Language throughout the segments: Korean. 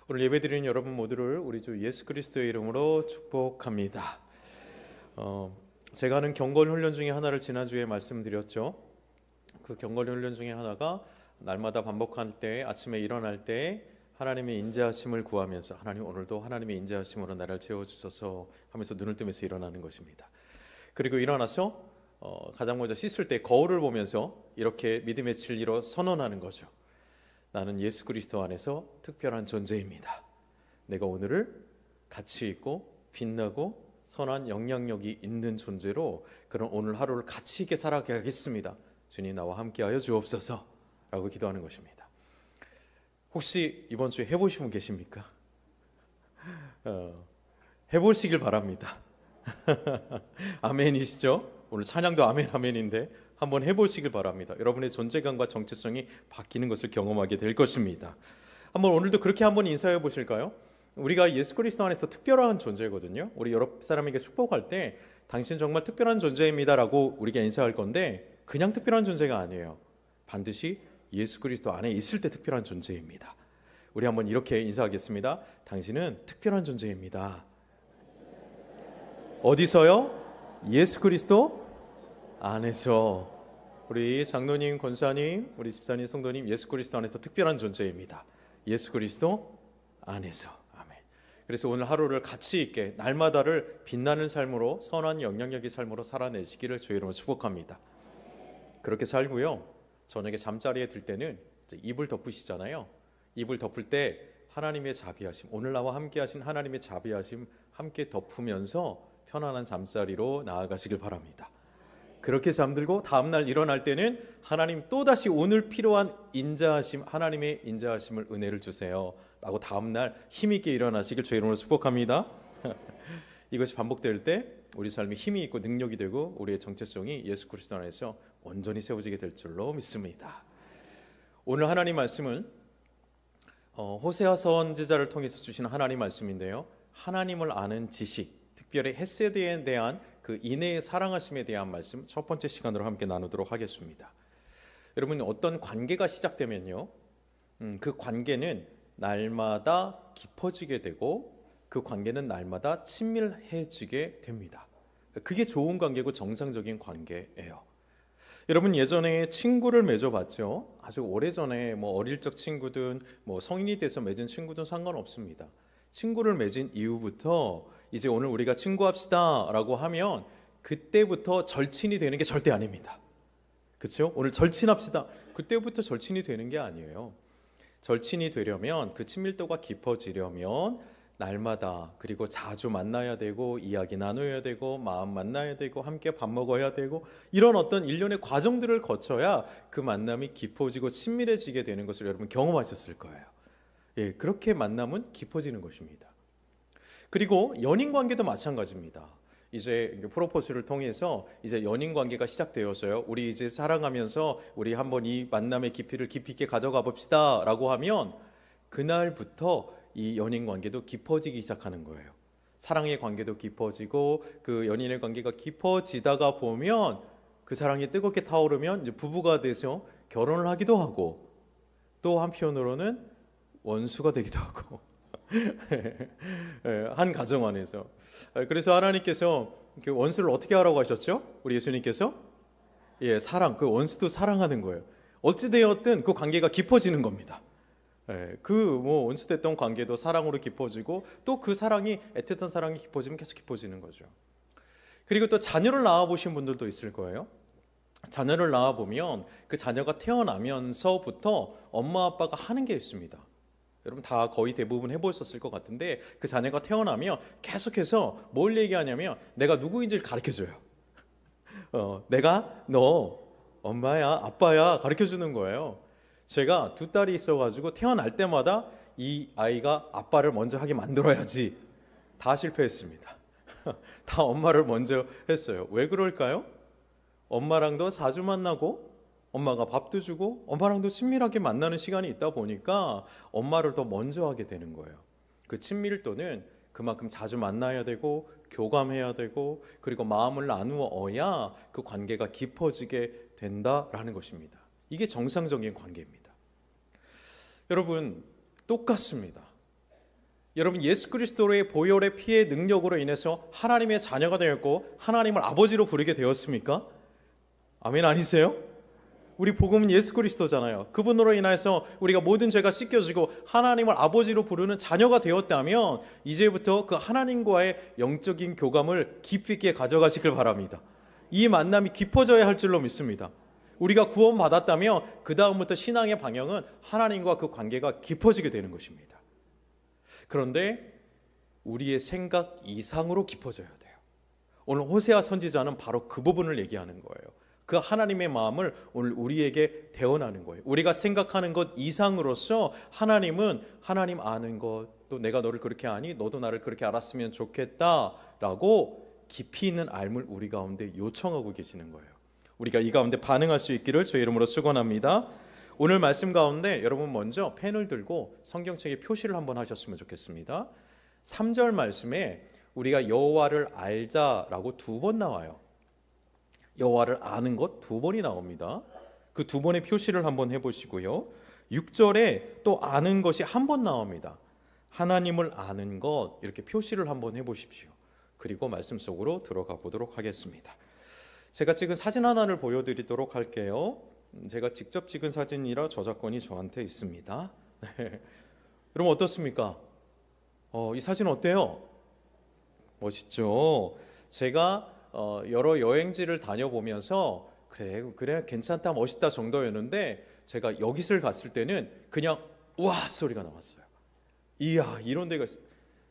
오늘 예배드리는 여러분 모두를 우리 주 예수 그리스도의 이름으로 축복합니다. 제가 하는 경건훈련 중에 하나를 지난주에 말씀드렸죠. 그 경건훈련 중에 하나가 날마다 반복할 때, 아침에 일어날 때 하나님의 인자하심을 구하면서 하나님 오늘도 하나님의 인자하심으로 나를 채워주소서 하면서 눈을 뜨면서 일어나는 것입니다. 그리고 일어나서 가장 먼저 씻을 때 거울을 보면서 이렇게 믿음의 진리로 선언하는 거죠. 나는 예수 그리스도 안에서 특별한 존재입니다. 내가 오늘을 가치 있고 빛나고 선한 영향력이 있는 존재로 그런 오늘 하루를 가치 있게 살아가겠습니다. 주님 나와 함께하여 주옵소서 라고 기도하는 것입니다. 혹시 이번 주에 해보신 분 계십니까? 해보시길 바랍니다. 아멘이시죠? 오늘 찬양도 아멘 아멘인데 한번 해보시길 바랍니다. 여러분의 존재감과 정체성이 바뀌는 것을 경험하게 될 것입니다. 한번 오늘도 그렇게 한번 인사해 보실까요? 우리가 예수 그리스도 안에서 특별한 존재거든요. 우리 여러 사람에게 축복할 때 당신 정말 특별한 존재입니다 라고 우리가 인사할 건데 그냥 특별한 존재가 아니에요. 반드시 예수 그리스도 안에 있을 때 특별한 존재입니다. 우리 한번 이렇게 인사하겠습니다. 당신은 특별한 존재입니다. 어디서요? 예수 그리스도 안에서. 우리 장로님, 권사님, 우리 집사님, 성도님, 예수 그리스도 안에서 특별한 존재입니다. 예수 그리스도 안에서. 아멘. 그래서 오늘 하루를 가치 있게 날마다를 빛나는 삶으로 선한 영향력의 삶으로 살아내시기를 주의 이름으로 축복합니다. 그렇게 살고요. 저녁에 잠자리에 들 때는 이불 덮으시잖아요. 이불 덮을 때 하나님의 자비하심, 오늘 나와 함께 하신 하나님의 자비하심 함께 덮으면서 편안한 잠자리로 나아가시길 바랍니다. 그렇게 잠들고 다음날 일어날 때는 하나님 또다시 오늘 필요한 인자하심, 하나님의 인자하심을 은혜를 주세요 라고 다음날 힘있게 일어나시길 주의 이름으로 축복합니다. 이것이 반복될 때 우리 삶이 힘이 있고 능력이 되고 우리의 정체성이 예수 그리스도 안에서 온전히 세워지게 될 줄로 믿습니다. 오늘 하나님 말씀은 호세아 선지자를 통해서 주시는 하나님 말씀인데요, 하나님을 아는 지식, 특별히 헤세드에 대한 그 인애의 사랑하심에 대한 말씀 첫 번째 시간으로 함께 나누도록 하겠습니다. 여러분, 어떤 관계가 시작되면요, 그 관계는 날마다 깊어지게 되고 그 관계는 날마다 친밀해지게 됩니다. 그게 좋은 관계고 정상적인 관계예요. 여러분, 예전에 친구를 맺어봤죠? 아주 오래전에 어릴 적 친구든 성인이 돼서 맺은 친구든 상관없습니다. 친구를 맺은 이후부터 이제 오늘 우리가 친구합시다 라고 하면 그때부터 절친이 되는 게 절대 아닙니다. 그렇죠? 오늘 절친합시다. 그때부터 절친이 되는 게 아니에요. 절친이 되려면, 그 친밀도가 깊어지려면 날마다, 그리고 자주 만나야 되고 이야기 나눠야 되고 마음 만나야 되고 함께 밥 먹어야 되고 이런 어떤 일련의 과정들을 거쳐야 그 만남이 깊어지고 친밀해지게 되는 것을 여러분 경험하셨을 거예요. 예, 그렇게 만남은 깊어지는 것입니다. 그리고 연인 관계도 마찬가지입니다. 이제 프로포즈를 통해서 이제 연인 관계가 시작되어서요, 우리 이제 사랑하면서 우리 한번 이 만남의 깊이를 깊이 있게 가져가 봅시다 라고 하면 그날부터 이 연인 관계도 깊어지기 시작하는 거예요. 사랑의 관계도 깊어지고 그 연인의 관계가 깊어지다가 보면 그 사랑이 뜨겁게 타오르면 이제 부부가 돼서 결혼을 하기도 하고 또 한편으로는 원수가 되기도 하고 한 가정 안에서. 그래서 하나님께서 그 원수를 어떻게 하라고 하셨죠? 우리 예수님께서 사랑, 그 원수도 사랑하는 거예요. 어찌되었든 그 관계가 깊어지는 겁니다. 그 원수됐던 관계도 사랑으로 깊어지고 또 그 사랑이, 애틋한 사랑이 깊어지면 계속 깊어지는 거죠. 그리고 또 자녀를 낳아보신 분들도 있을 거예요. 자녀를 낳아보면 그 자녀가 태어나면서부터 엄마 아빠가 하는 게 있습니다. 여러분 다 거의 대부분 해보셨을 것 같은데, 그 자녀가 태어나면 계속해서 뭘 얘기하냐면 내가 누구인지를 가르쳐줘요. 내가 너 엄마야 아빠야 가르쳐주는 거예요. 제가 두 딸이 있어가지고 태어날 때마다 이 아이가 아빠를 먼저 하게 만들어야지 다 실패했습니다. 다 엄마를 먼저 했어요. 왜 그럴까요? 엄마랑도 자주 만나고 엄마가 밥도 주고 엄마랑도 친밀하게 만나는 시간이 있다 보니까 엄마를 더 먼저 하게 되는 거예요. 그 친밀도는 그만큼 자주 만나야 되고 교감해야 되고 그리고 마음을 나누어야 그 관계가 깊어지게 된다라는 것입니다. 이게 정상적인 관계입니다. 여러분, 똑같습니다. 여러분, 예수 그리스도의 보혈의 피의 능력으로 인해서 하나님의 자녀가 되었고 하나님을 아버지로 부르게 되었습니까? 아멘 아니세요? 우리 복음은 예수 그리스도잖아요. 그분으로 인해서 우리가 모든 죄가 씻겨지고 하나님을 아버지로 부르는 자녀가 되었다면 이제부터 그 하나님과의 영적인 교감을 깊이 있게 가져가시길 바랍니다. 이 만남이 깊어져야 할 줄로 믿습니다. 우리가 구원받았다면 그 다음부터 신앙의 방향은 하나님과 그 관계가 깊어지게 되는 것입니다. 그런데 우리의 생각 이상으로 깊어져야 돼요. 오늘 호세아 선지자는 바로 그 부분을 얘기하는 거예요. 그 하나님의 마음을 오늘 우리에게 대언하는 거예요. 우리가 생각하는 것 이상으로서 하나님은 하나님 아는 것, 또 내가 너를 그렇게 아니 너도 나를 그렇게 알았으면 좋겠다라고 깊이 있는 알물 우리 가운데 요청하고 계시는 거예요. 우리가 이 가운데 반응할 수 있기를 주의 이름으로 축원합니다. 오늘 말씀 가운데 여러분 먼저 펜을 들고 성경책에 표시를 한번 하셨으면 좋겠습니다. 3절 말씀에 우리가 여호와를 알자라고 2번 나와요. 여호와를 아는 것 2번이 나옵니다. 그 2번의 표시를 한번 해보시고요. 6절에 또 아는 것이 한 번 나옵니다. 하나님을 아는 것 이렇게 표시를 한번 해보십시오. 그리고 말씀 속으로 들어가 보도록 하겠습니다. 제가 찍은 사진 하나를 보여드리도록 할게요. 제가 직접 찍은 사진이라 저작권이 저한테 있습니다. 여러분 어떻습니까? 이 사진 어때요? 멋있죠? 제가 여러 여행지를 다녀보면서 그래 괜찮다 멋있다 정도였는데 제가 여기를 갔을 때는 그냥 우와 소리가 나왔어요. 이야 이런 데가 있어.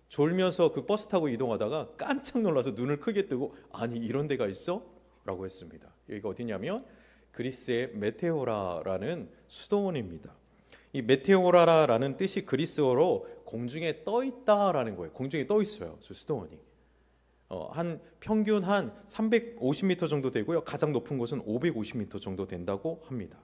졸면서 그 버스 타고 이동하다가 깜짝 놀라서 눈을 크게 뜨고 아니 이런 데가 있어? 라고 했습니다. 여기가 어디냐면 그리스의 메테오라라는 수도원입니다. 이 메테오라라는 뜻이 그리스어로 공중에 떠 있다라는 거예요. 공중에 떠 있어요. 저 수도원이. 한 평균 한 350m 정도 되고요. 가장 높은 곳은 550m 정도 된다고 합니다.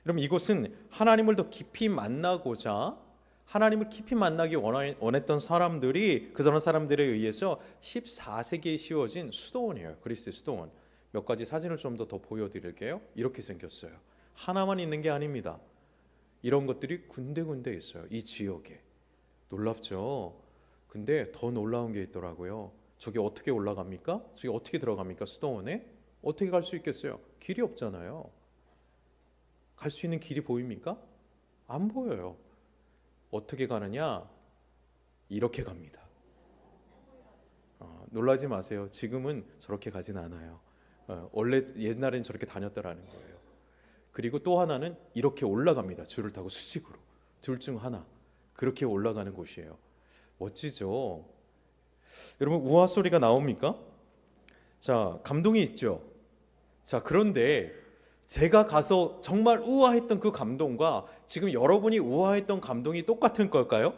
여러분 이곳은 하나님을 더 깊이 만나고자 하나님을 깊이 만나기 원했던 사람들이 그런 사람들에 의해서 14세기에 씌워진 수도원이에요. 그리스의 수도원. 몇 가지 사진을 좀 더 보여드릴게요. 이렇게 생겼어요. 하나만 있는 게 아닙니다. 이런 것들이 군데군데 있어요. 이 지역에. 놀랍죠? 근데 더 놀라운 게 있더라고요. 저기 어떻게 올라갑니까? 저기 어떻게 들어갑니까? 수도원에? 어떻게 갈 수 있겠어요? 길이 없잖아요. 갈 수 있는 길이 보입니까? 안 보여요. 어떻게 가느냐? 이렇게 갑니다. 놀라지 마세요. 지금은 저렇게 가진 않아요. 원래 옛날엔 저렇게 다녔다라는 거예요. 그리고 또 하나는 이렇게 올라갑니다. 줄을 타고 수직으로. 둘 중 하나. 그렇게 올라가는 곳이에요. 멋지죠? 여러분 우와 소리가 나옵니까? 자, 감동이 있죠. 자, 그런데 제가 가서 정말 우아했던 그 감동과 지금 여러분이 우아했던 감동이 똑같은 걸까요?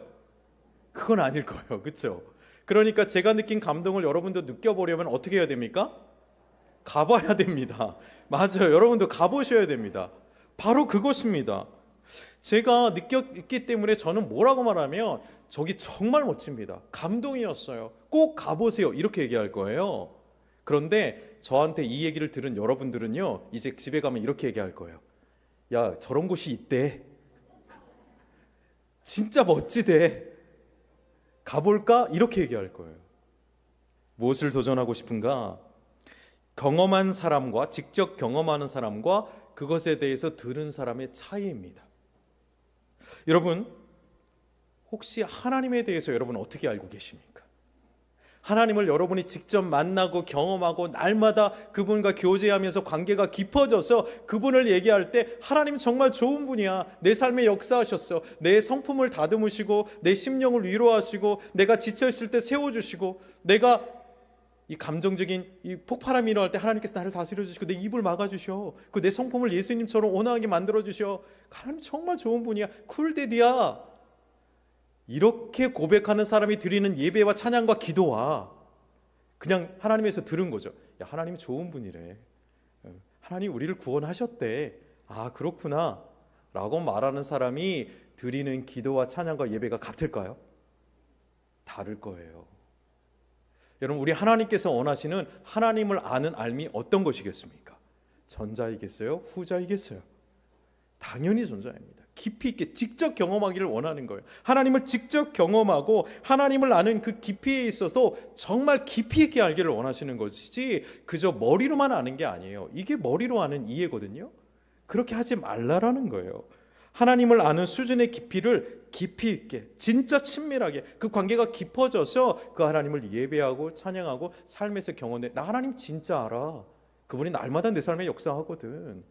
그건 아닐 거예요. 그렇죠? 그러니까 제가 느낀 감동을 여러분도 느껴보려면 어떻게 해야 됩니까? 가봐야 됩니다. 맞아요. 여러분도 가보셔야 됩니다. 바로 그것입니다. 제가 느꼈기 때문에 저는 뭐라고 말하면 저기 정말 멋집니다. 감동이었어요. 꼭 가보세요. 이렇게 얘기할 거예요. 그런데 저한테 이 얘기를 들은 여러분들은요, 이제 집에 가면 이렇게 얘기할 거예요. 야, 저런 곳이 있대. 진짜 멋지대. 가볼까? 이렇게 얘기할 거예요. 무엇을 도전하고 싶은가? 경험한 사람과 직접 경험하는 사람과 그것에 대해서 들은 사람의 차이입니다. 여러분 혹시 하나님에 대해서 여러분 어떻게 알고 계십니까? 하나님을 여러분이 직접 만나고 경험하고 날마다 그분과 교제하면서 관계가 깊어져서 그분을 얘기할 때 하나님 정말 좋은 분이야. 내 삶에 역사하셨어. 내 성품을 다듬으시고 내 심령을 위로하시고 내가 지쳐있을 때 세워주시고 내가 이 감정적인 이 폭발함이 일어날 때 하나님께서 나를 다스려 주시고 내 입을 막아주셔. 그 내 성품을 예수님처럼 온화하게 만들어 주셔. 하나님 정말 좋은 분이야. 쿨데디야. 이렇게 고백하는 사람이 드리는 예배와 찬양과 기도와 그냥 하나님에서 들은 거죠. 야, 하나님이 좋은 분이래. 하나님 우리를 구원하셨대. 아, 그렇구나 라고 말하는 사람이 드리는 기도와 찬양과 예배가 같을까요? 다를 거예요. 여러분 우리 하나님께서 원하시는 하나님을 아는 알미 어떤 것이겠습니까? 전자이겠어요? 후자이겠어요? 당연히 전자입니다. 깊이 있게 직접 경험하기를 원하는 거예요. 하나님을 직접 경험하고 하나님을 아는 그 깊이에 있어서 정말 깊이 있게 알기를 원하시는 것이지 그저 머리로만 아는 게 아니에요. 이게 머리로 아는 이해거든요. 그렇게 하지 말라라는 거예요. 하나님을 아는 수준의 깊이를 깊이 있게 진짜 친밀하게 그 관계가 깊어져서 그 하나님을 예배하고 찬양하고 삶에서 경험해. 나 하나님 진짜 알아. 그분이 날마다 내 삶에 역사하거든.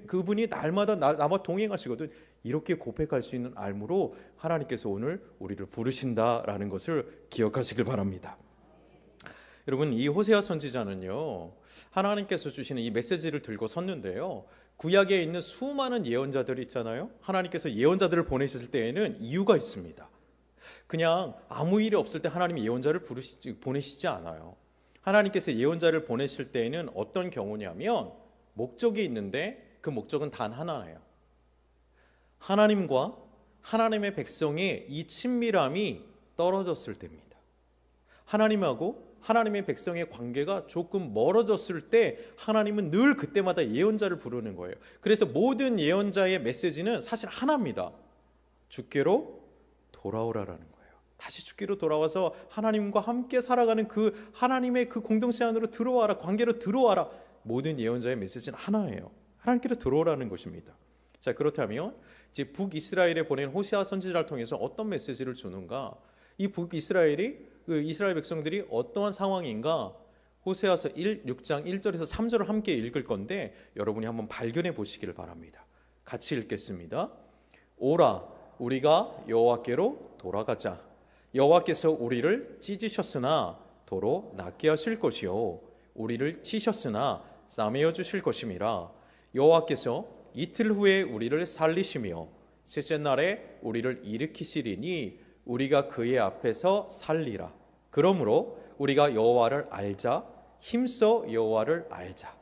그분이 날마다 나와 동행하시거든. 이렇게 고백할 수 있는 알무로 하나님께서 오늘 우리를 부르신다라는 것을 기억하시길 바랍니다. 여러분, 이 호세아 선지자는요, 하나님께서 주시는 이 메시지를 들고 섰는데요, 구약에 있는 수많은 예언자들이 있잖아요. 하나님께서 예언자들을 보내실 때에는 이유가 있습니다. 그냥 아무 일이 없을 때 하나님이 예언자를 보내시지 않아요. 하나님께서 예언자를 보내실 때에는 어떤 경우냐면 목적이 있는데 그 목적은 단 하나예요. 하나님과 하나님의 백성의 이 친밀함이 떨어졌을 때입니다. 하나님하고 하나님의 백성의 관계가 조금 멀어졌을 때 하나님은 늘 그때마다 예언자를 부르는 거예요. 그래서 모든 예언자의 메시지는 사실 하나입니다. 주께로 돌아오라라는 거예요. 다시 주께로 돌아와서 하나님과 함께 살아가는 그 하나님의 그 공동체 안으로 들어와라, 관계로 들어와라. 모든 예언자의 메시지는 하나예요. 하나님께로 들어오라는 것입니다. 자, 그렇다면 이제 북이스라엘에 보낸 호세아 선지자를 통해서 어떤 메시지를 주는가? 이 북이스라엘이 그 이스라엘 백성들이 어떠한 상황인가? 호세아서 6장 1절에서 3절을 함께 읽을 건데 여러분이 한번 발견해 보시기를 바랍니다. 같이 읽겠습니다. 오라, 우리가 여호와께로 돌아가자. 여호와께서 우리를 찢으셨으나 도로 낫게 하실 것이요 우리를 치셨으나 싸매어 주실 것임이라. 여호와께서 이틀 후에 우리를 살리시며 셋째 날에 우리를 일으키시리니 우리가 그의 앞에서 살리라. 그러므로 우리가 여호와를 알자. 힘써 여호와를 알자.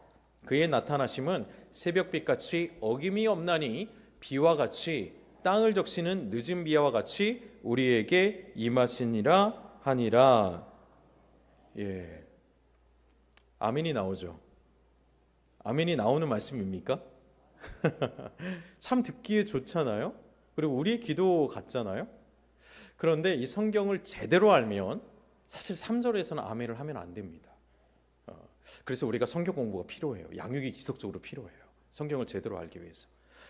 그의 나타나심은 새벽빛같이 어김이 없나니 비와 같이 땅을 적시는 늦은 비와 같이 우리에게 임하시니라 하니라. 예, 아멘이 나오죠. 아멘이 나오는 말씀입니까? 참 듣기에 좋잖아요. 그리고 우리의 기도 같잖아요. 그런데 이 성경을 제대로 알면 사실 3절에서는 아멘을 하면 안 됩니다. 그래서 우리가 성경 공부가 필요해요. 양육이 지속적으로 필요해요. 성경을 제대로 알기 위해서.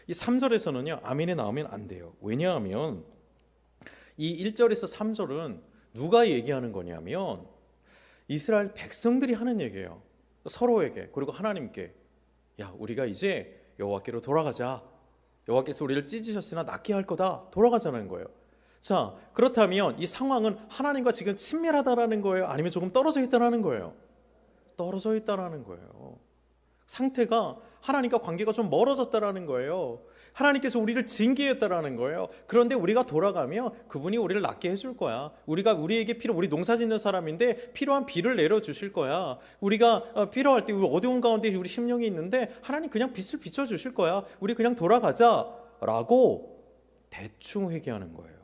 이 3절에서는요 아멘이 나오면 안 돼요. 왜냐하면 이 1절에서 3절은 누가 얘기하는 거냐면 이스라엘 백성들이 하는 얘기예요. 서로에게, 그리고 하나님께. 야, 우리가 이제 여호와께로 돌아가자. 여호와께서 우리를 찢으셨으나 낫게 할 거다. 돌아가자는 거예요. 자, 그렇다면 이 상황은 하나님과 지금 친밀하다라는 거예요? 아니면 조금 떨어져 있다라는 거예요? 떨어져 있다라는 거예요. 상태가 하나님과 관계가 좀 멀어졌다라는 거예요. 하나님께서 우리를 징계했다라는 거예요. 그런데 우리가 돌아가면 그분이 우리를 낫게 해줄 거야. 우리에게 우리 농사 짓는 사람인데 필요한 비를 내려 주실 거야. 우리가 필요할 때 우리 어두운 가운데 우리 심령이 있는데 하나님 그냥 빛을 비춰 주실 거야. 우리 그냥 돌아가자라고 대충 회개하는 거예요.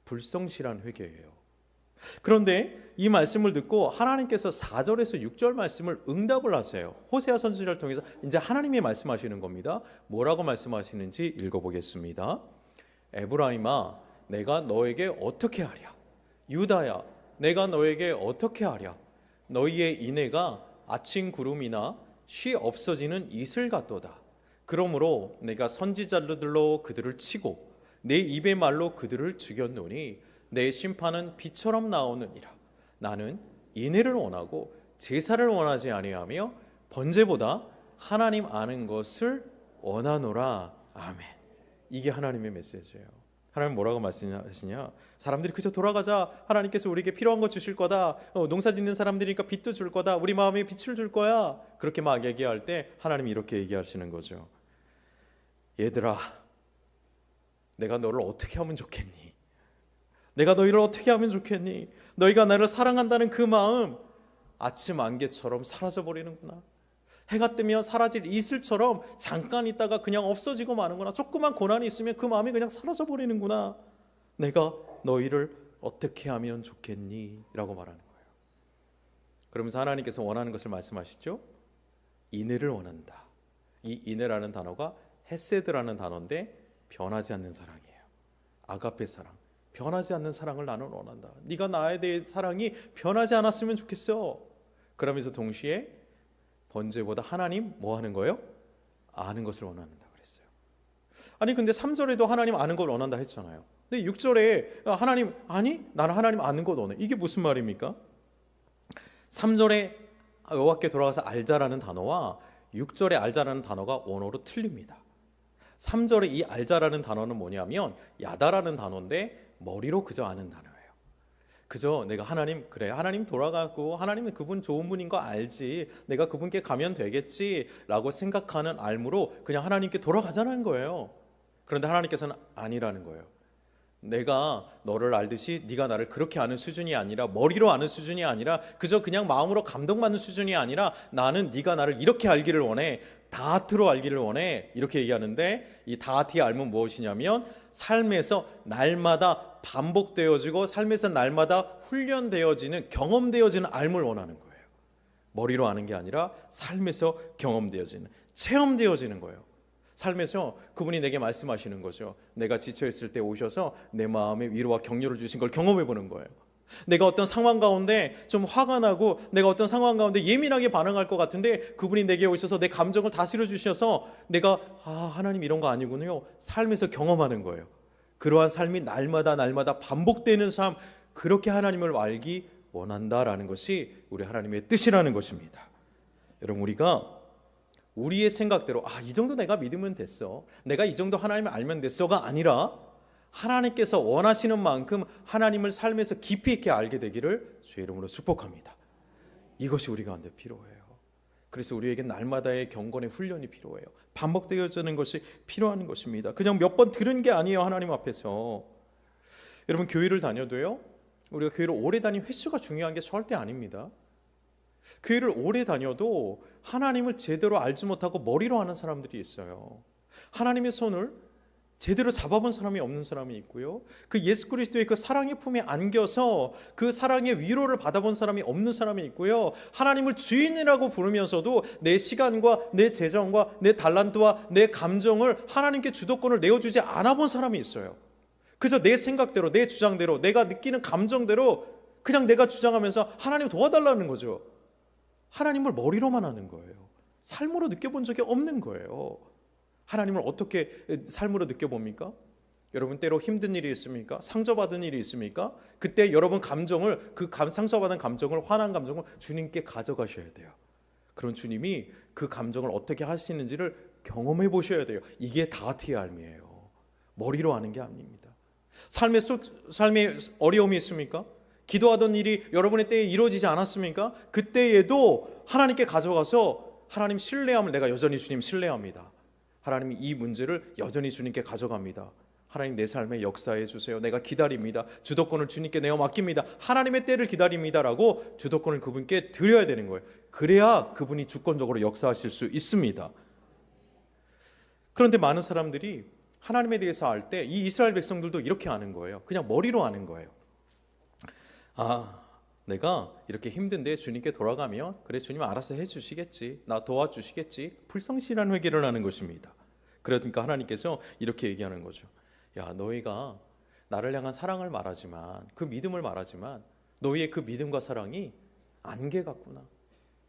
불성실한 회개예요. 그런데 이 말씀을 듣고 하나님께서 4절에서 6절 말씀을 응답을 하세요. 호세아 선지자를 통해서 이제 하나님이 말씀하시는 겁니다. 뭐라고 말씀하시는지 읽어보겠습니다. 에브라임아, 내가 너에게 어떻게 하랴? 유다야, 내가 너에게 어떻게 하랴? 너희의 인애가 아침 구름이나 쉬 없어지는 이슬 같도다. 그러므로 내가 선지자들로 그들을 치고 내 입의 말로 그들을 죽였노니 내 심판은 비처럼 나오느니라. 나는 인애를 원하고 제사를 원하지 아니하며 번제보다 하나님 아는 것을 원하노라. 아멘. 이게 하나님의 메시지예요. 하나님 뭐라고 말씀하시냐? 사람들이 그저 돌아가자. 하나님께서 우리에게 필요한 거 주실 거다. 농사 짓는 사람들이니까 빛도 줄 거다. 우리 마음에 빛을 줄 거야. 그렇게 막 얘기할 때 하나님이 이렇게 얘기하시는 거죠. 얘들아, 내가 너를 어떻게 하면 좋겠니? 내가 너희를 어떻게 하면 좋겠니? 너희가 나를 사랑한다는 그 마음 아침 안개처럼 사라져버리는구나. 해가 뜨면 사라질 이슬처럼 잠깐 있다가 그냥 없어지고 마는구나. 조그만 고난이 있으면 그 마음이 그냥 사라져버리는구나. 내가 너희를 어떻게 하면 좋겠니? 라고 말하는 거예요. 그러면서 하나님께서 원하는 것을 말씀하시죠. 인애를 원한다. 이 인애라는 단어가 헤세드라는 단어인데 변하지 않는 사랑이에요. 아가페 사랑, 변하지 않는 사랑을 나는 원한다. 네가 나에 대해 사랑이 변하지 않았으면 좋겠어. 그러면서 동시에 번제보다 하나님 뭐 하는 거예요? 아는 것을 원한다 그랬어요. 아니 근데 3절에도 하나님 아는 걸 원한다 했잖아요. 근데 6절에 하나님 아니 나는 하나님 아는 것 원해. 이게 무슨 말입니까? 3절에 여호와께 돌아가서 알자라는 단어와 6절에 알자라는 단어가 원어로 틀립니다. 3절에 이 알자라는 단어는 뭐냐면 야다라는 단어인데 머리로 그저 아는 단어예요. 그저 내가 하나님 그래 하나님 돌아가고 하나님은 그분 좋은 분인 거 알지, 내가 그분께 가면 되겠지 라고 생각하는 알무로 그냥 하나님께 돌아가자는 거예요. 그런데 하나님께서는 아니라는 거예요. 내가 너를 알듯이 네가 나를 그렇게 아는 수준이 아니라, 머리로 아는 수준이 아니라, 그저 그냥 마음으로 감동받는 수준이 아니라 나는 네가 나를 이렇게 알기를 원해, 다하트로 알기를 원해, 이렇게 얘기하는데 이 다하트의 알면 무엇이냐면 삶에서 날마다 반복되어지고 삶에서 날마다 훈련되어지는, 경험되어지는 알을 원하는 거예요. 머리로 아는 게 아니라 삶에서 경험되어지는, 체험되어지는 거예요. 삶에서 그분이 내게 말씀하시는 거죠. 내가 지쳐있을 때 오셔서 내 마음에 위로와 격려를 주신 걸 경험해 보는 거예요. 내가 어떤 상황 가운데 좀 화가 나고 내가 어떤 상황 가운데 예민하게 반응할 것 같은데 그분이 내게 오셔서 내 감정을 다스려 주셔서 내가 하나님 이런 거 아니군요, 삶에서 경험하는 거예요. 그러한 삶이 날마다 반복되는 삶, 그렇게 하나님을 알기 원한다라는 것이 우리 하나님의 뜻이라는 것입니다. 여러분, 우리가 우리의 생각대로 이 정도 내가 믿으면 됐어, 내가 이 정도 하나님을 알면 됐어가 아니라 하나님께서 원하시는 만큼 하나님을 삶에서 깊이 있게 알게 되기를 주의 이름으로 축복합니다. 이것이 우리 가운데 필요해요. 그래서 우리에게 날마다의 경건의 훈련이 필요해요. 반복되어지는 것이 필요한 것입니다. 그냥 몇 번 들은 게 아니에요. 하나님 앞에서. 여러분, 교회를 다녀도요, 우리가 교회를 오래 다닌 횟수가 중요한 게 절대 아닙니다. 교회를 오래 다녀도 하나님을 제대로 알지 못하고 머리로 아는 사람들이 있어요. 하나님의 손을 제대로 잡아본 사람이 없는 사람이 있고요, 그 예수 그리스도의 그 사랑의 품에 안겨서 그 사랑의 위로를 받아본 사람이 없는 사람이 있고요, 하나님을 주인이라고 부르면서도 내 시간과 내 재정과 내 달란트와 내 감정을 하나님께 주도권을 내어주지 않아 본 사람이 있어요. 그저 내 생각대로, 내 주장대로, 내가 느끼는 감정대로 그냥 내가 주장하면서 하나님 도와달라는 거죠. 하나님을 머리로만 하는 거예요. 삶으로 느껴본 적이 없는 거예요. 하나님을 어떻게 삶으로 느껴봅니까? 여러분, 때로 힘든 일이 있습니까? 상처받은 일이 있습니까? 그때 여러분 감정을, 상처받은 감정을, 화난 감정을 주님께 가져가셔야 돼요. 그런 주님이 그 감정을 어떻게 하시는지를 경험해 보셔야 돼요. 이게 다하트의 삶이에요. 머리로 하는 게 아닙니다. 삶에 어려움이 있습니까? 기도하던 일이 여러분의 때에 이루어지지 않았습니까? 그때에도 하나님께 가져가서 하나님 신뢰함을, 내가 여전히 주님 신뢰합니다, 하나님이 이 문제를 여전히 주님께 가져갑니다, 하나님 내 삶에 역사해 주세요, 내가 기다립니다, 주도권을 주님께 내어 맡깁니다, 하나님의 때를 기다립니다라고 주도권을 그분께 드려야 되는 거예요. 그래야 그분이 주권적으로 역사하실 수 있습니다. 그런데 많은 사람들이 하나님에 대해서 알 때 이 이스라엘 백성들도 이렇게 아는 거예요. 그냥 머리로 아는 거예요. 내가 이렇게 힘든데 주님께 돌아가면 그래 주님 알아서 해주시겠지, 나 도와주시겠지, 불성실한 회개를 하는 것입니다. 그러니까 하나님께서 이렇게 얘기하는 거죠. 야, 너희가 나를 향한 사랑을 말하지만, 그 믿음을 말하지만 너희의 그 믿음과 사랑이 안개 같구나,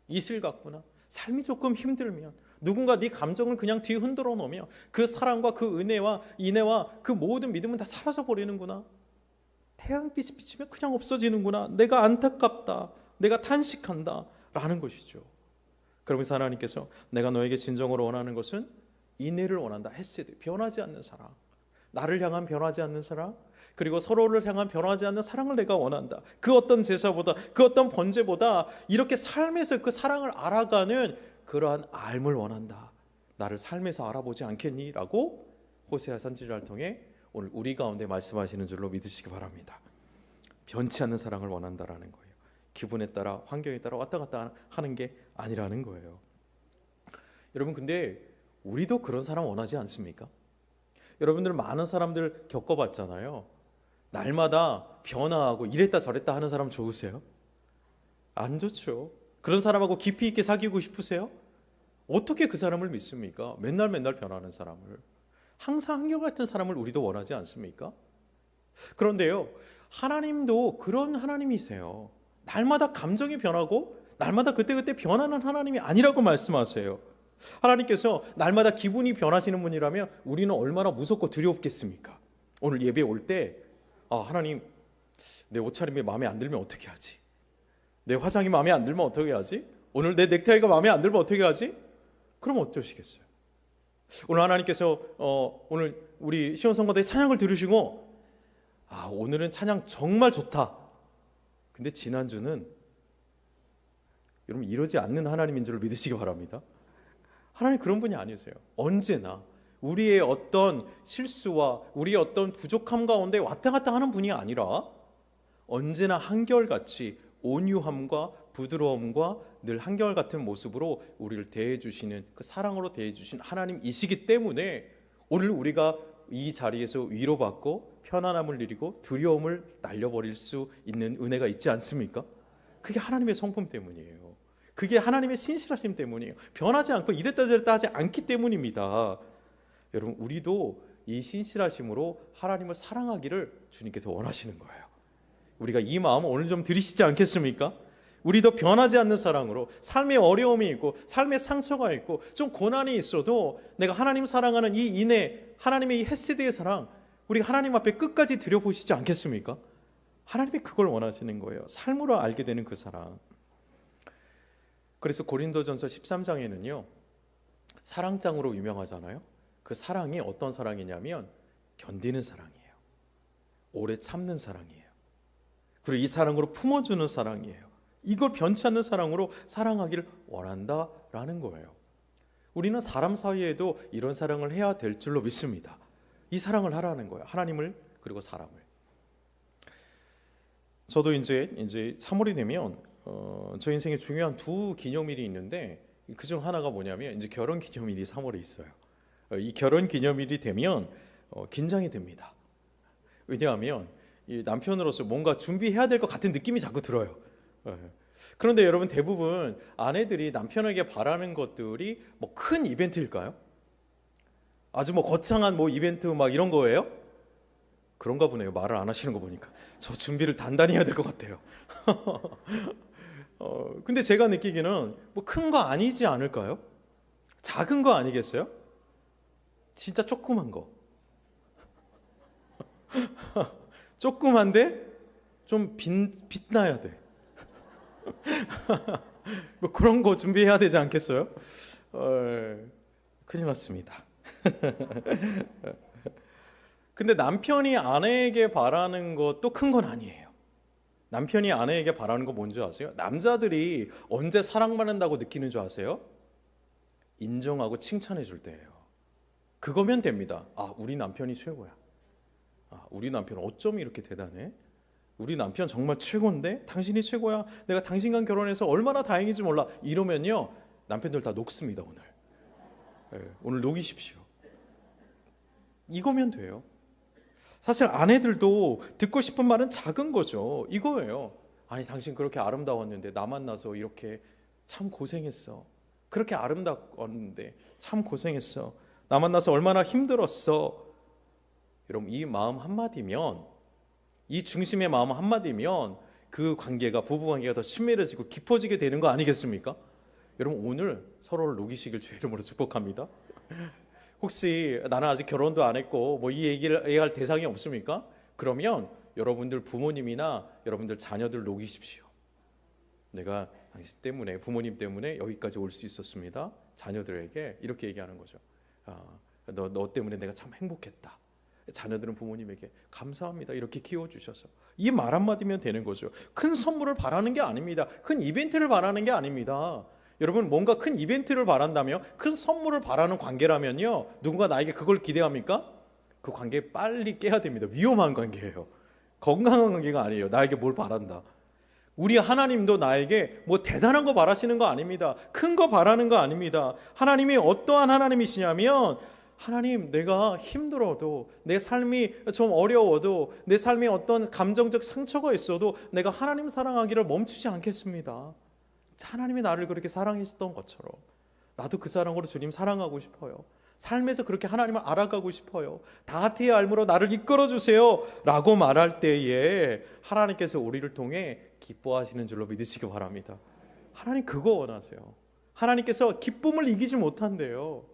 이슬 같구나. 삶이 조금 힘들면 누군가 네 감정을 그냥 뒤 흔들어 놓으면 그 사랑과 그 은혜와 인애와 그 모든 믿음은 다 사라져 버리는구나. 태양빛이 비치면 그냥 없어지는구나. 내가 안타깝다, 내가 탄식한다 라는 것이죠. 그러면서 하나님께서 내가 너에게 진정으로 원하는 것은 인애를 원한다. 헤세드, 변하지 않는 사랑, 나를 향한 변하지 않는 사랑, 그리고 서로를 향한 변하지 않는 사랑을 내가 원한다. 그 어떤 제사보다, 그 어떤 번제보다 이렇게 삶에서 그 사랑을 알아가는 그러한 알을 원한다. 나를 삶에서 알아보지 않겠니? 라고 호세아 선지자를 통해 오늘 우리 가운데 말씀하시는 줄로 믿으시기 바랍니다. 변치 않는 사랑을 원한다라는 거예요. 기분에 따라, 환경에 따라 왔다 갔다 하는 게 아니라는 거예요. 여러분, 근데 우리도 그런 사람 원하지 않습니까? 여러분들 많은 사람들 겪어봤잖아요. 날마다 변화하고 이랬다 저랬다 하는 사람 좋으세요? 안 좋죠. 그런 사람하고 깊이 있게 사귀고 싶으세요? 어떻게 그 사람을 믿습니까? 맨날 변하는 사람을. 항상 한결같은 사람을 우리도 원하지 않습니까? 그런데요, 하나님도 그런 하나님이세요. 날마다 감정이 변하고 날마다 그때그때 변하는 하나님이 아니라고 말씀하세요. 하나님께서 날마다 기분이 변하시는 분이라면 우리는 얼마나 무섭고 두렵겠습니까? 오늘 예배 올 때 하나님, 내 옷차림이 마음에 안 들면 어떻게 하지? 내 화장이 마음에 안 들면 어떻게 하지? 오늘 내 넥타이가 마음에 안 들면 어떻게 하지? 그럼 어떠시겠어요? 오늘 하나님께서 오늘 우리 시온성가대의 찬양을 들으시고 오늘은 찬양 정말 좋다. 근데 지난주는 여러분 이러지 않는 하나님인 줄 믿으시기 바랍니다. 하나님 그런 분이 아니세요. 언제나 우리의 어떤 실수와 우리의 어떤 부족함 가운데 왔다 갔다 하는 분이 아니라 언제나 한결같이 온유함과 부드러움과 늘 한결같은 모습으로 우리를 대해주시는 그 사랑으로 대해주신 하나님이시기 때문에 오늘 우리가 이 자리에서 위로받고 편안함을 누리고 두려움을 날려버릴 수 있는 은혜가 있지 않습니까? 그게 하나님의 성품 때문이에요. 그게 하나님의 신실하심 때문이에요. 변하지 않고 이랬다 저랬다 하지 않기 때문입니다. 여러분 우리도 이 신실하심으로 하나님을 사랑하기를 주님께서 원하시는 거예요. 우리가 이 마음을 오늘 좀 들이시지 않겠습니까? 우리도 변하지 않는 사랑으로 삶의 어려움이 있고 삶의 상처가 있고 좀 고난이 있어도 내가 하나님 사랑하는 이 인애, 하나님의 이 헤세드의 사랑, 우리가 하나님 앞에 끝까지 들여보시지 않겠습니까? 하나님이 그걸 원하시는 거예요. 삶으로 알게 되는 그 사랑. 그래서 고린도전서 13장에는요 사랑장으로 유명하잖아요. 그 사랑이 어떤 사랑이냐면 견디는 사랑이에요. 오래 참는 사랑이에요. 그리고 이 사랑으로 품어주는 사랑이에요. 이걸 변치 않는 사랑으로 사랑하기를 원한다라는 거예요. 우리는 사람 사이에도 이런 사랑을 해야 될 줄로 믿습니다. 이 사랑을 하라는 거예요. 하나님을 그리고 사람을. 저도 이제 3월이 되면 저 인생에 중요한 두 기념일이 있는데 그중 하나가 뭐냐면 이제 결혼 기념일이 3월에 있어요. 이 결혼 기념일이 되면 긴장이 됩니다. 왜냐하면 이 남편으로서 뭔가 준비해야 될 것 같은 느낌이 자꾸 들어요. 그런데 여러분 대부분 아내들이 남편에게 바라는 것들이 뭐 큰 이벤트일까요? 아주 뭐 거창한 뭐 이벤트 막 이런 거예요? 그런가 보네요. 말을 안 하시는 거 보니까 저 준비를 단단히 해야 될 것 같아요. 근데 제가 느끼기는 뭐 큰 거 아니지 않을까요? 작은 거 아니겠어요? 진짜 조그만 거. 조그만데 좀 빛나야 돼. 뭐 그런 거 준비해야 되지 않겠어요? 큰일 났습니다. 근데 남편이 아내에게 바라는 것도 큰 건 아니에요. 남편이 아내에게 바라는 거 뭔지 아세요? 남자들이 언제 사랑받는다고 느끼는 줄 아세요? 인정하고 칭찬해 줄 때예요. 그거면 됩니다. 우리 남편이 최고야. 우리 남편 어쩜 이렇게 대단해? 우리 남편 정말 최고인데? 당신이 최고야. 내가 당신과 결혼해서 얼마나 다행인지 몰라. 이러면요 남편들 다 녹습니다. 오늘 녹이십시오. 이거면 돼요. 사실 아내들도 듣고 싶은 말은 작은 거죠. 이거예요. 아니 당신 그렇게 아름다웠는데 나 만나서 이렇게 참 고생했어. 그렇게 아름다웠는데 참 고생했어. 나 만나서 얼마나 힘들었어. 여러분 이 마음 한마디면, 이 중심의 마음 한마디면 그 관계가, 부부관계가 더 친밀해지고 깊어지게 되는 거 아니겠습니까? 여러분 오늘 서로를 녹이시길 주의 이름으로 축복합니다. 혹시 나는 아직 결혼도 안 했고 뭐 이 얘기를 해야 할 대상이 없습니까? 그러면 여러분들 부모님이나 여러분들 자녀들 녹이십시오. 내가 당신 때문에, 부모님 때문에 여기까지 올 수 있었습니다. 자녀들에게 이렇게 얘기하는 거죠. 너 때문에 내가 참 행복했다. 자녀들은 부모님에게 감사합니다. 이렇게 키워주셔서. 이 말 한마디면 되는 거죠. 큰 선물을 바라는 게 아닙니다. 큰 이벤트를 바라는 게 아닙니다. 여러분 뭔가 큰 이벤트를 바란다며, 큰 선물을 바라는 관계라면요, 누군가 나에게 그걸 기대합니까? 그 관계 빨리 깨야 됩니다. 위험한 관계예요. 건강한 관계가 아니에요. 나에게 뭘 바란다. 우리 하나님도 나에게 뭐 대단한 거 바라시는 거 아닙니다. 큰 거 바라는 거 아닙니다. 하나님이 어떠한 하나님이시냐면, 하나님 내가 힘들어도, 내 삶이 좀 어려워도, 내 삶에 어떤 감정적 상처가 있어도 내가 하나님 사랑하기를 멈추지 않겠습니다. 하나님이 나를 그렇게 사랑하셨던 것처럼 나도 그 사랑으로 주님 사랑하고 싶어요. 삶에서 그렇게 하나님을 알아가고 싶어요. 다한테의 알므로 나를 이끌어주세요 라고 말할 때에 하나님께서 우리를 통해 기뻐하시는 줄로 믿으시기 바랍니다. 하나님 그거 원하세요. 하나님께서 기쁨을 이기지 못한대요.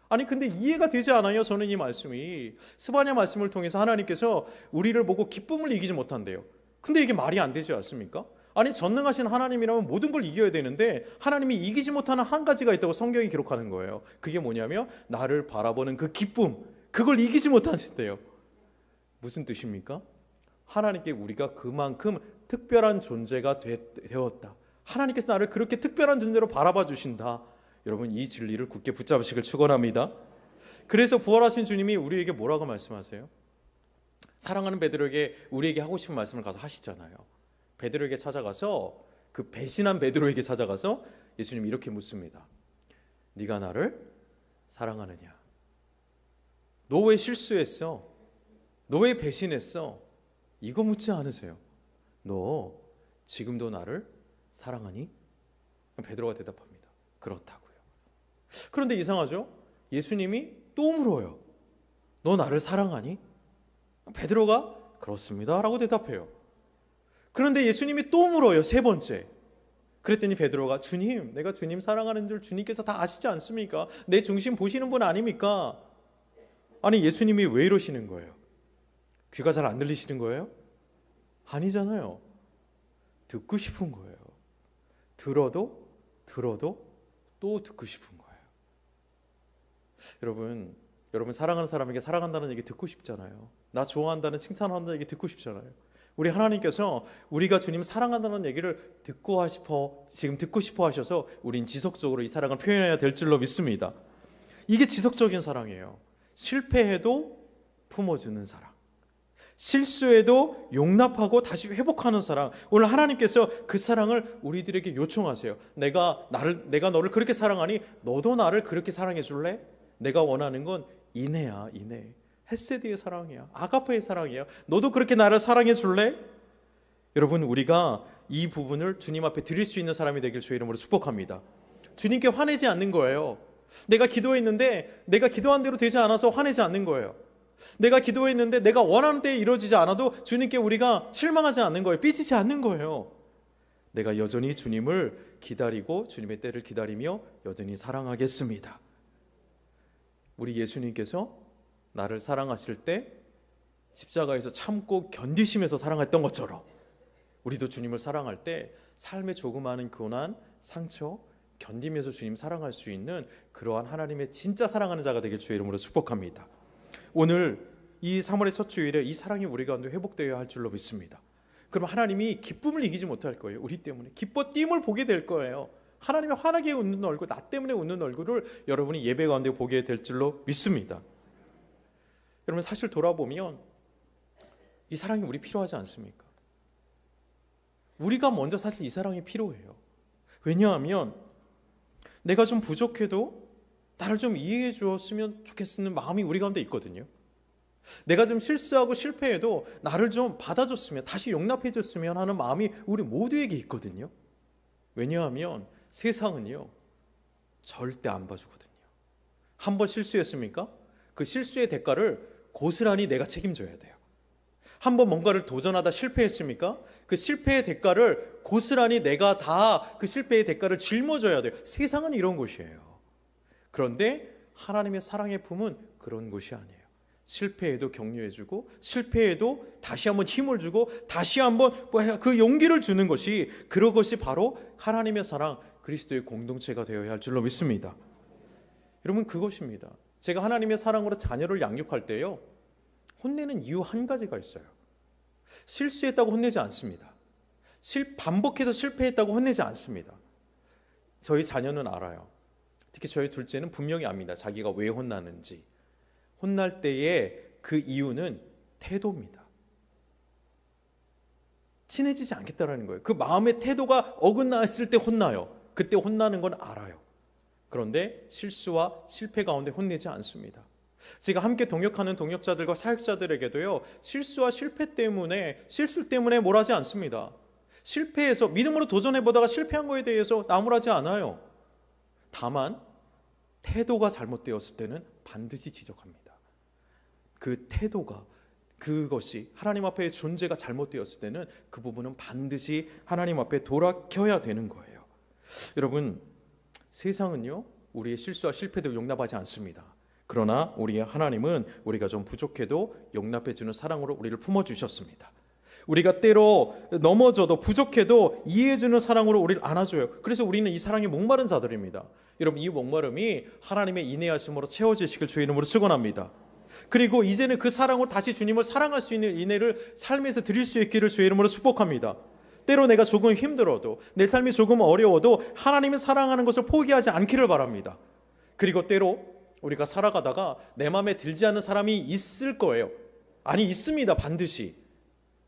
아니 근데 이해가 되지 않아요. 저는 이 말씀이 스바냐 말씀을 통해서 하나님께서 우리를 보고 기쁨을 이기지 못한대요. 근데 이게 말이 안 되지 않습니까? 아니 전능하신 하나님이라면 모든 걸 이겨야 되는데 하나님이 이기지 못하는 한 가지가 있다고 성경이 기록하는 거예요. 그게 뭐냐면 나를 바라보는 그 기쁨, 그걸 이기지 못하신대요. 무슨 뜻입니까? 하나님께 우리가 그만큼 특별한 존재가 되었다. 하나님께서 나를 그렇게 특별한 존재로 바라봐 주신다. 여러분 이 진리를 굳게 붙잡으시길 축원합니다. 그래서 부활하신 주님이 우리에게 뭐라고 말씀하세요? 사랑하는 베드로에게 우리에게 하고 싶은 말씀을 가서 하시잖아요. 베드로에게 찾아가서 그 배신한 베드로에게 찾아가서 예수님이 이렇게 묻습니다. 네가 나를 사랑하느냐? 너 왜 실수했어? 너 왜 배신했어? 이거 묻지 않으세요. 너 지금도 나를 사랑하니? 베드로가 대답합니다. 그렇다고요. 그런데 이상하죠? 예수님이 또 물어요. 너 나를 사랑하니? 베드로가 그렇습니다 라고 대답해요. 그런데 예수님이 또 물어요. 세 번째. 그랬더니 베드로가 주님, 내가 주님 사랑하는 줄 주님께서 다 아시지 않습니까? 내 중심 보시는 분 아닙니까? 아니 예수님이 왜 이러시는 거예요? 귀가 잘 안 들리시는 거예요? 아니잖아요. 듣고 싶은 거예요. 들어도 또 듣고 싶은 거예요. 여러분 사랑하는 사람에게 사랑한다는 얘기 듣고 싶잖아요. 나 좋아한다는 칭찬한다는 얘기 듣고 싶잖아요. 우리 하나님께서 우리가 주님 사랑한다는 얘기를 지금 듣고 싶어 하셔서 우린 지속적으로 이 사랑을 표현해야 될 줄로 믿습니다. 이게 지속적인 사랑이에요. 실패해도 품어주는 사랑, 실수해도 용납하고 다시 회복하는 사랑. 오늘 하나님께서 그 사랑을 우리들에게 요청하세요. 내가 너를 그렇게 사랑하니 너도 나를 그렇게 사랑해 줄래? 내가 원하는 건 인애야, 인애. 헤세드의 사랑이야, 아가페의 사랑이야. 너도 그렇게 나를 사랑해 줄래? 여러분 우리가 이 부분을 주님 앞에 드릴 수 있는 사람이 되길 주의 이름으로 축복합니다. 주님께 화내지 않는 거예요. 내가 기도했는데 내가 기도한 대로 되지 않아서 화내지 않는 거예요. 내가 기도했는데 내가 원하는 때에 이루어지지 않아도 주님께 우리가 실망하지 않는 거예요. 삐지지 않는 거예요. 내가 여전히 주님을 기다리고 주님의 때를 기다리며 여전히 사랑하겠습니다. 우리 예수님께서 나를 사랑하실 때 십자가에서 참고 견디시면서 사랑했던 것처럼 우리도 주님을 사랑할 때 삶의 조그마한 고난, 상처 견디면서 주님 사랑할 수 있는 그러한 하나님의 진짜 사랑하는 자가 되길 주의 이름으로 축복합니다. 오늘 이 3월의 첫 주일에 이 사랑이 우리 가운데 회복되어야 할 줄로 믿습니다. 그럼 하나님이 기쁨을 이기지 못할 거예요. 우리 때문에 기뻐 띠임을 보게 될 거예요. 하나님의 환하게 웃는 얼굴, 나 때문에 웃는 얼굴을 여러분이 예배 가운데 보게 될 줄로 믿습니다. 여러분 사실 돌아보면 이 사랑이 우리 필요하지 않습니까? 우리가 먼저 사실 이 사랑이 필요해요. 왜냐하면 내가 좀 부족해도 나를 좀 이해해 주었으면 좋겠는 마음이 우리 가운데 있거든요. 내가 좀 실수하고 실패해도 나를 좀 받아줬으면, 다시 용납해 줬으면 하는 마음이 우리 모두에게 있거든요. 왜냐하면 세상은요 절대 안 봐주거든요. 한번 실수했습니까? 그 실수의 대가를 고스란히 내가 책임져야 돼요. 한번 뭔가를 도전하다 실패했습니까? 그 실패의 대가를 고스란히 내가 다 그 실패의 대가를 짊어져야 돼요. 세상은 이런 곳이에요. 그런데 하나님의 사랑의 품은 그런 곳이 아니에요. 실패해도 격려해주고 실패해도 다시 한번 힘을 주고 다시 한번 그 용기를 주는 것이, 그것이 바로 하나님의 사랑, 그리스도의 공동체가 되어야 할 줄로 믿습니다. 여러분 그것입니다. 제가 하나님의 사랑으로 자녀를 양육할 때요 혼내는 이유 한 가지가 있어요. 실수했다고 혼내지 않습니다. 반복해서 실패했다고 혼내지 않습니다. 저희 자녀는 알아요. 특히 저희 둘째는 분명히 압니다. 자기가 왜 혼나는지. 혼날 때의 그 이유는 태도입니다. 친해지지 않겠다라는 거예요. 그 마음의 태도가 어긋났을 때 혼나요. 그때 혼나는 건 알아요. 그런데 실수와 실패 가운데 혼내지 않습니다. 제가 함께 동역하는 동역자들과 사역자들에게도요 실수와 실패 때문에, 실수 때문에 뭘 하지 않습니다. 실패해서 믿음으로 도전해보다가 실패한 거에 대해서 나무라지 않아요. 다만 태도가 잘못되었을 때는 반드시 지적합니다. 그 태도가, 그것이 하나님 앞에 존재가 잘못되었을 때는 그 부분은 반드시 하나님 앞에 돌아켜야 되는 거예요. 여러분, 세상은요 우리의 실수와 실패도 용납하지 않습니다. 그러나 우리의 하나님은 우리가 좀 부족해도 용납해주는 사랑으로 우리를 품어주셨습니다. 우리가 때로 넘어져도 부족해도 이해해주는 사랑으로 우리를 안아줘요. 그래서 우리는 이 사랑에 목마른 자들입니다. 여러분, 이 목마름이 하나님의 인내하심으로 채워지시길 주의 이름으로 축원합니다. 그리고 이제는 그 사랑으로 다시 주님을 사랑할 수 있는 인내를 삶에서 드릴 수 있기를 주의 이름으로 축복합니다. 때로 내가 조금 힘들어도, 내 삶이 조금 어려워도 하나님을 사랑하는 것을 포기하지 않기를 바랍니다. 그리고 때로 우리가 살아가다가 내 마음에 들지 않는 사람이 있을 거예요. 아니, 있습니다. 반드시.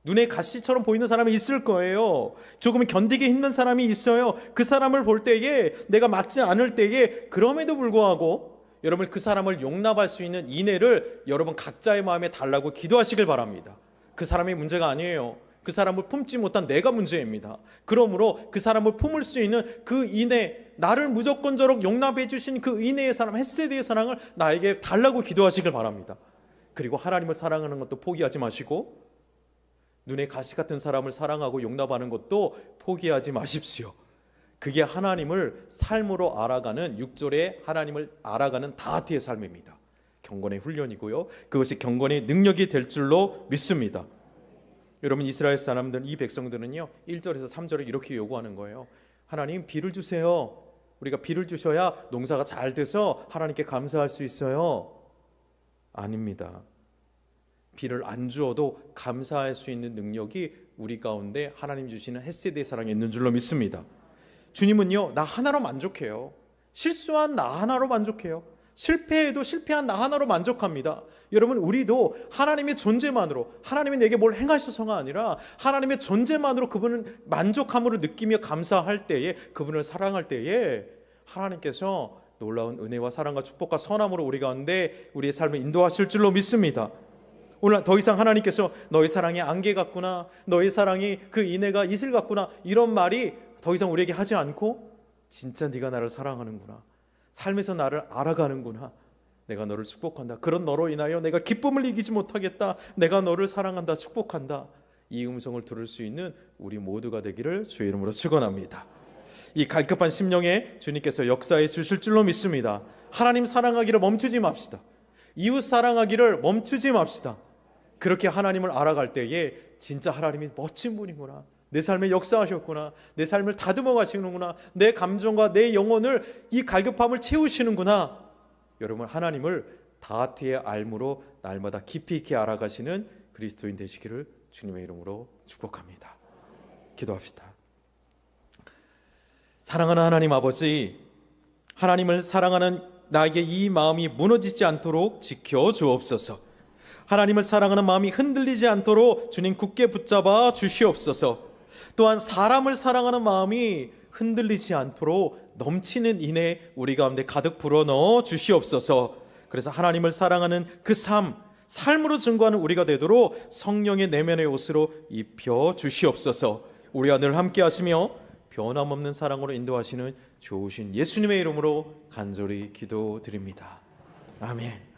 눈에 가시처럼 보이는 사람이 있을 거예요. 조금 견디기 힘든 사람이 있어요. 그 사람을 볼 때에, 내가 맞지 않을 때에, 그럼에도 불구하고 여러분 그 사람을 용납할 수 있는 인내를 여러분 각자의 마음에 달라고 기도하시길 바랍니다. 그 사람이 문제가 아니에요. 그 사람을 품지 못한 내가 문제입니다. 그러므로 그 사람을 품을 수 있는 그 인내, 나를 무조건적으로 용납해 주신 그 인내의 사랑, 헤세드의 사랑을 나에게 달라고 기도하시길 바랍니다. 그리고 하나님을 사랑하는 것도 포기하지 마시고, 눈에 가시 같은 사람을 사랑하고 용납하는 것도 포기하지 마십시오. 그게 하나님을 삶으로 알아가는, 6절에 하나님을 알아가는 다하트의 삶입니다. 경건의 훈련이고요, 그것이 경건의 능력이 될 줄로 믿습니다. 여러분, 이스라엘 사람들, 이 백성들은요 1절에서 3절에 이렇게 요구하는 거예요. 하나님, 비를 주세요. 우리가 비를 주셔야 농사가 잘 돼서 하나님께 감사할 수 있어요. 아닙니다. 비를 안 주어도 감사할 수 있는 능력이 우리 가운데 하나님 주시는 헤세드의 사랑이 있는 줄로 믿습니다. 주님은요 나 하나로 만족해요. 실수한 나 하나로 만족해요. 실패해도 실패한 나 하나로 만족합니다. 여러분, 우리도 하나님의 존재만으로, 하나님이 내게 뭘 행하셔서가 아니라 하나님의 존재만으로 그분은 만족함으로 느끼며 감사할 때에, 그분을 사랑할 때에 하나님께서 놀라운 은혜와 사랑과 축복과 선함으로 우리 가운데 우리의 삶을 인도하실 줄로 믿습니다. 오늘 더 이상 하나님께서 너의 사랑이 안개 같구나, 너의 사랑이 그 인애가 이슬 같구나, 이런 말이 더 이상 우리에게 하지 않고, 진짜 네가 나를 사랑하는구나, 삶에서 나를 알아가는구나, 내가 너를 축복한다, 그런 너로 인하여 내가 기쁨을 이기지 못하겠다, 내가 너를 사랑한다, 축복한다, 이 음성을 들을 수 있는 우리 모두가 되기를 주의 이름으로 축원합니다. 이 갈급한 심령에 주님께서 역사해 주실 줄로 믿습니다. 하나님 사랑하기를 멈추지 맙시다. 이웃 사랑하기를 멈추지 맙시다. 그렇게 하나님을 알아갈 때에 진짜 하나님이 멋진 분이구나, 내 삶에 역사하셨구나, 내 삶을 다듬어 가시는구나, 내 감정과 내 영혼을, 이 갈급함을 채우시는구나. 여러분, 하나님을 다하트의 알므로 날마다 깊이 있게 알아가시는 그리스도인 되시기를 주님의 이름으로 축복합니다. 기도합시다. 사랑하는 하나님 아버지, 하나님을 사랑하는 나에게 이 마음이 무너지지 않도록 지켜주옵소서. 하나님을 사랑하는 마음이 흔들리지 않도록 주님 굳게 붙잡아 주시옵소서. 또한 사람을 사랑하는 마음이 흔들리지 않도록 넘치는 인애 우리 가운데 가득 불어넣어 주시옵소서. 그래서 하나님을 사랑하는 그 삶으로 증거하는 우리가 되도록 성령의 내면의 옷으로 입혀 주시옵소서. 우리와 늘 함께 하시며 변함없는 사랑으로 인도하시는 좋으신 예수님의 이름으로 간절히 기도드립니다. 아멘.